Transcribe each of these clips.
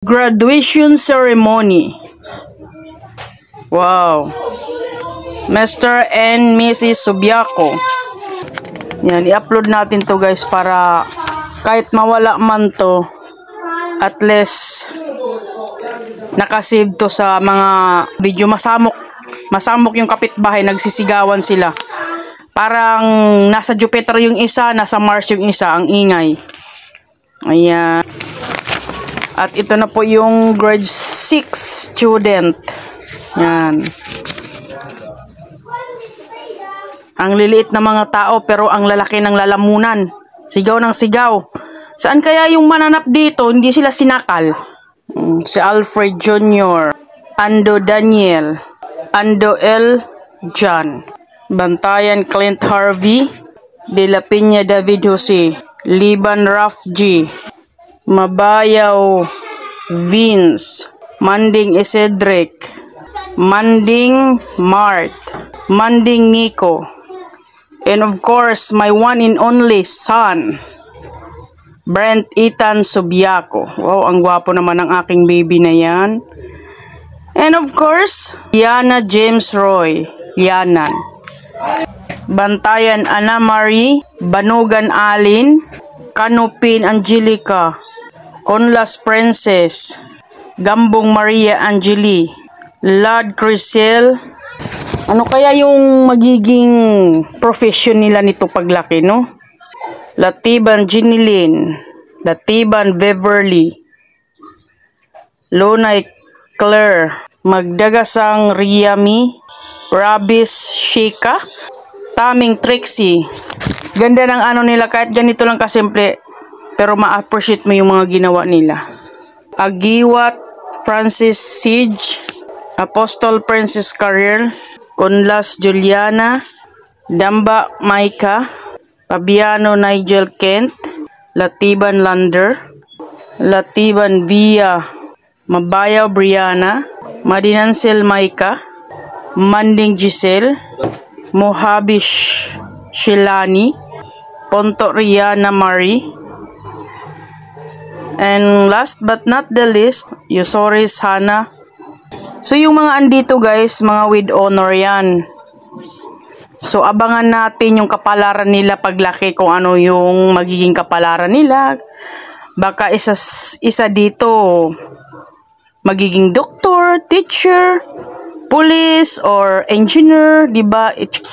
Graduation ceremony. Wow. Mr. and Mrs. Subiaco. Yan, i-upload natin to guys para kahit mawala man to, at least nakasave to sa mga video. Masamok yung kapitbahay, nagsisigawan sila. Parang nasa Jupiter yung isa, nasa Mars yung isa, ang ingay. Ayan. At ito na po yung grade 6 student. Yan. Ang liliit na mga tao pero ang lalaki ng lalamunan. Sigaw ng sigaw. Saan kaya yung mananap dito? Hindi sila sinakal. Si Alfred Jr., Ando Daniel, Ando L. John, Bantayan Clint Harvey, De La Peña David Jose, Liban Raf G, Mabayaw Vince, Manding Cedric, Manding Mart, Manding Nico, and of course my one and only son, Brent Ethan Subiaco. Wow, ang gwapo naman ng aking baby na yan. And of course, Liana James Roy, Lianan, Bantayan Ana Marie, Banugan Alin, Canopin Angelica, Conlas Princess, Gambong Maria Angeli, Lad Crisel. Ano kaya yung magiging profession nila nito paglaki, no? Latiban Ginilin, Latiban Beverly, Lonay Claire, Magdagasang Riami, Rabis Sheika, Taming Trixie. Ganda ng ano nila, kahit ganito lang kasimple, pero ma-appreciate mo yung mga ginawa nila. Agiwat Francis Siege, Apostol Princess Career, Conlas Juliana, Damba Maika, Fabiano Nigel Kent, Latiban Lander, Latiban Via, Mabayaw Brianna, Madinansel Maika, Manding Giselle, Mohabish Shilani, Ponto Riana Marie, and last but not the least, Yosoris Hana. So yung mga andito guys, mga with honor yan. So abangan natin yung kapalaran nila paglaki, kung ano yung magiging kapalaran nila. Baka isa dito magiging doktor, teacher, police, or engineer, diba? Etc.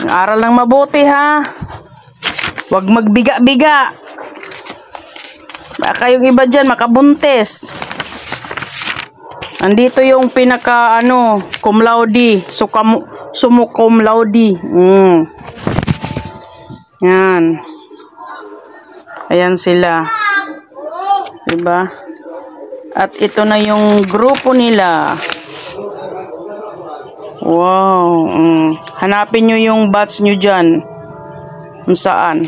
Aral ng mabuti ha. Huwag magbiga-biga. Baka yung iba dyan makabuntis. Andito yung pinaka cum laude, sumu cum laude. Yan. Ayan sila. Diba? At ito na yung grupo nila. Wow. Hanapin nyo yung batch nyo dyan. Kung saan.